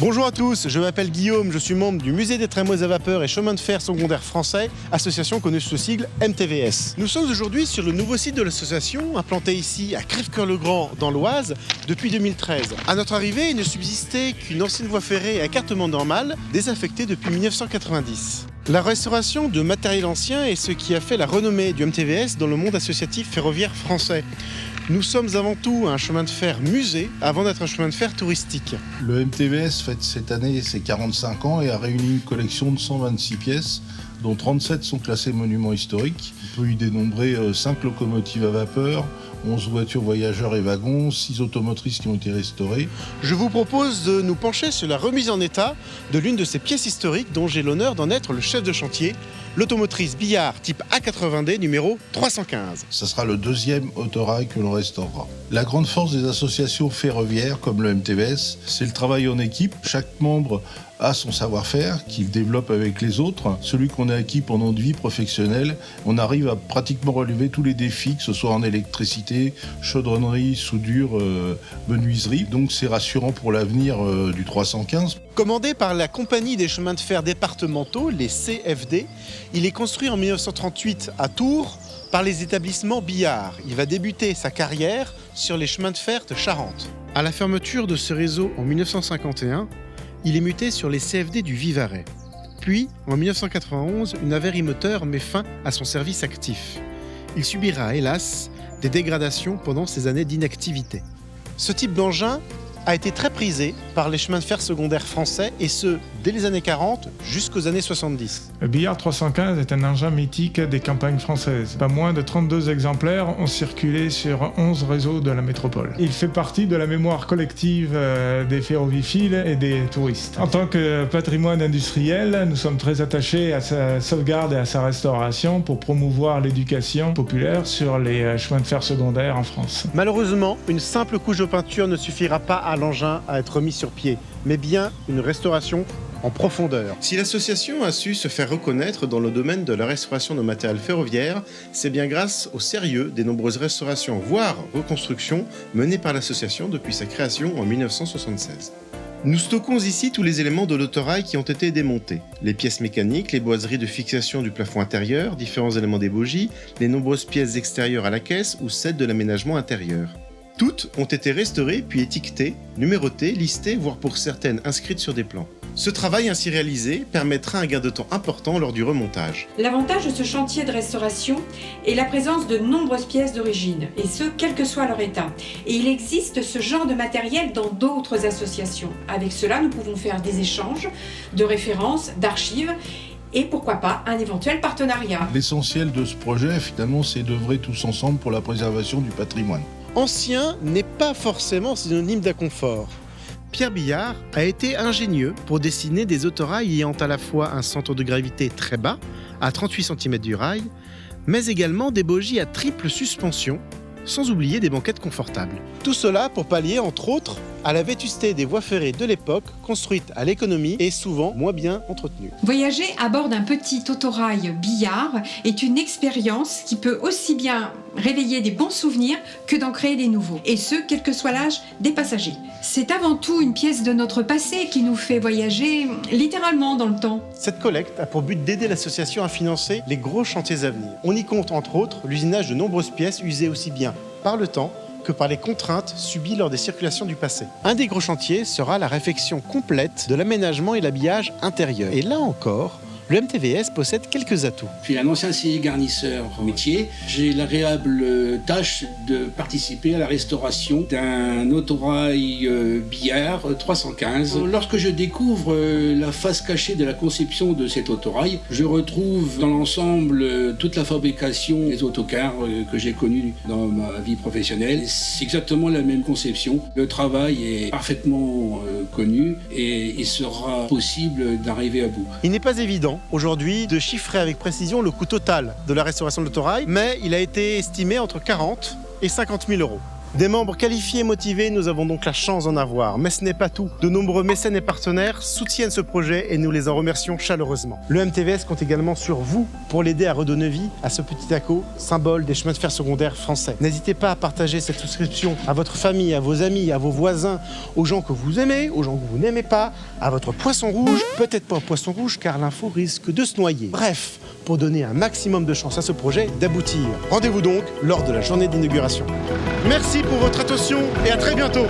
Bonjour à tous, je m'appelle Guillaume, je suis membre du Musée des tramways à vapeur et chemins de fer secondaires français, association connue sous le sigle MTVS. Nous sommes aujourd'hui sur le nouveau site de l'association, implanté ici à Crèvecœur-le-Grand dans l'Oise depuis 2013. À notre arrivée, il ne subsistait qu'une ancienne voie ferrée à écartement normal, désaffectée depuis 1990. La restauration de matériel ancien est ce qui a fait la renommée du MTVS dans le monde associatif ferroviaire français. Nous sommes avant tout un chemin de fer musée avant d'être un chemin de fer touristique. Le MTVS fête cette année ses 45 ans et a réuni une collection de 126 pièces, dont 37 sont classées monuments historiques. On peut y dénombrer 5 locomotives à vapeur, 11 voitures voyageurs et wagons, 6 automotrices qui ont été restaurées. Je vous propose de nous pencher sur la remise en état de l'une de ces pièces historiques dont j'ai l'honneur d'en être le chef de chantier, l'automotrice Billard type A80D numéro 315. Ça sera le deuxième autorail que l'on restaurera. La grande force des associations ferroviaires comme le MTVS, c'est le travail en équipe. Chaque membre a son savoir-faire qu'il développe avec les autres. Celui qu'on a acquis pendant notre vie professionnelle, on arrive à pratiquement relever tous les défis, que ce soit en électricité, chaudronnerie, soudure, menuiserie. Donc c'est rassurant pour l'avenir du 315. Commandé par la Compagnie des chemins de fer départementaux, les CFD, il est construit en 1938 à Tours par les établissements Billard. Il va débuter sa carrière sur les chemins de fer de Charente. À la fermeture de ce réseau en 1951, il est muté sur les CFD du Vivarais. Puis, en 1991, une avarie moteur met fin à son service actif. Il subira, hélas, des dégradations pendant ses années d'inactivité. Ce type d'engin a été très prisé par les chemins de fer secondaires français, et ce, dès les années 40 jusqu'aux années 70. Le Billard 315 est un engin mythique des campagnes françaises. Pas moins de 32 exemplaires ont circulé sur 11 réseaux de la métropole. Il fait partie de la mémoire collective des ferroviphiles et des touristes. En tant que patrimoine industriel, nous sommes très attachés à sa sauvegarde et à sa restauration pour promouvoir l'éducation populaire sur les chemins de fer secondaires en France. Malheureusement, une simple couche de peinture ne suffira pas à l'engin à être mis sur pied, mais bien une restauration en profondeur. Si l'association a su se faire reconnaître dans le domaine de la restauration de matériel ferroviaire, c'est bien grâce au sérieux des nombreuses restaurations, voire reconstructions, menées par l'association depuis sa création en 1976. Nous stockons ici tous les éléments de l'autorail qui ont été démontés. Les pièces mécaniques, les boiseries de fixation du plafond intérieur, différents éléments des bogies, les nombreuses pièces extérieures à la caisse ou celles de l'aménagement intérieur. Toutes ont été restaurées puis étiquetées, numérotées, listées, voire pour certaines inscrites sur des plans. Ce travail ainsi réalisé permettra un gain de temps important lors du remontage. L'avantage de ce chantier de restauration est la présence de nombreuses pièces d'origine, et ce, quel que soit leur état. Et il existe ce genre de matériel dans d'autres associations. Avec cela, nous pouvons faire des échanges de références, d'archives, et pourquoi pas un éventuel partenariat. L'essentiel de ce projet, finalement, c'est d'œuvrer tous ensemble pour la préservation du patrimoine. Ancien n'est pas forcément synonyme d'inconfort. Pierre Billard a été ingénieux pour dessiner des autorails ayant à la fois un centre de gravité très bas, à 38 cm du rail, mais également des bogies à triple suspension, sans oublier des banquettes confortables. Tout cela pour pallier, entre autres, à la vétusté des voies ferrées de l'époque, construites à l'économie et souvent moins bien entretenues. Voyager à bord d'un petit autorail Billard est une expérience qui peut aussi bien réveiller des bons souvenirs que d'en créer des nouveaux. Et ce, quel que soit l'âge des passagers. C'est avant tout une pièce de notre passé qui nous fait voyager littéralement dans le temps. Cette collecte a pour but d'aider l'association à financer les gros chantiers à venir. On y compte entre autres l'usinage de nombreuses pièces usées aussi bien par le temps que par les contraintes subies lors des circulations du passé. Un des gros chantiers sera la réfection complète de l'aménagement et l'habillage intérieur. Et là encore, le MTVS possède quelques atouts. Je suis un ancien scellé garnisseur au métier. J'ai l'agréable tâche de participer à la restauration d'un autorail Billard 315. Lorsque je découvre la face cachée de la conception de cet autorail, je retrouve dans l'ensemble toute la fabrication des autocars que j'ai connus dans ma vie professionnelle. C'est exactement la même conception. Le travail est parfaitement connu et il sera possible d'arriver à bout. Il n'est pas évident aujourd'hui de chiffrer avec précision le coût total de la restauration de l'autorail, mais il a été estimé entre 40 et 50 000 euros. Des membres qualifiés et motivés, nous avons donc la chance d'en avoir. Mais ce n'est pas tout. De nombreux mécènes et partenaires soutiennent ce projet et nous les en remercions chaleureusement. Le MTVS compte également sur vous pour l'aider à redonner vie à ce petit ACO, symbole des chemins de fer secondaires français. N'hésitez pas à partager cette souscription à votre famille, à vos amis, à vos voisins, aux gens que vous aimez, aux gens que vous n'aimez pas, à votre poisson rouge, peut-être pas au poisson rouge car l'info risque de se noyer. Bref, pour donner un maximum de chance à ce projet d'aboutir. Rendez-vous donc lors de la journée d'inauguration. Merci pour votre attention et à très bientôt.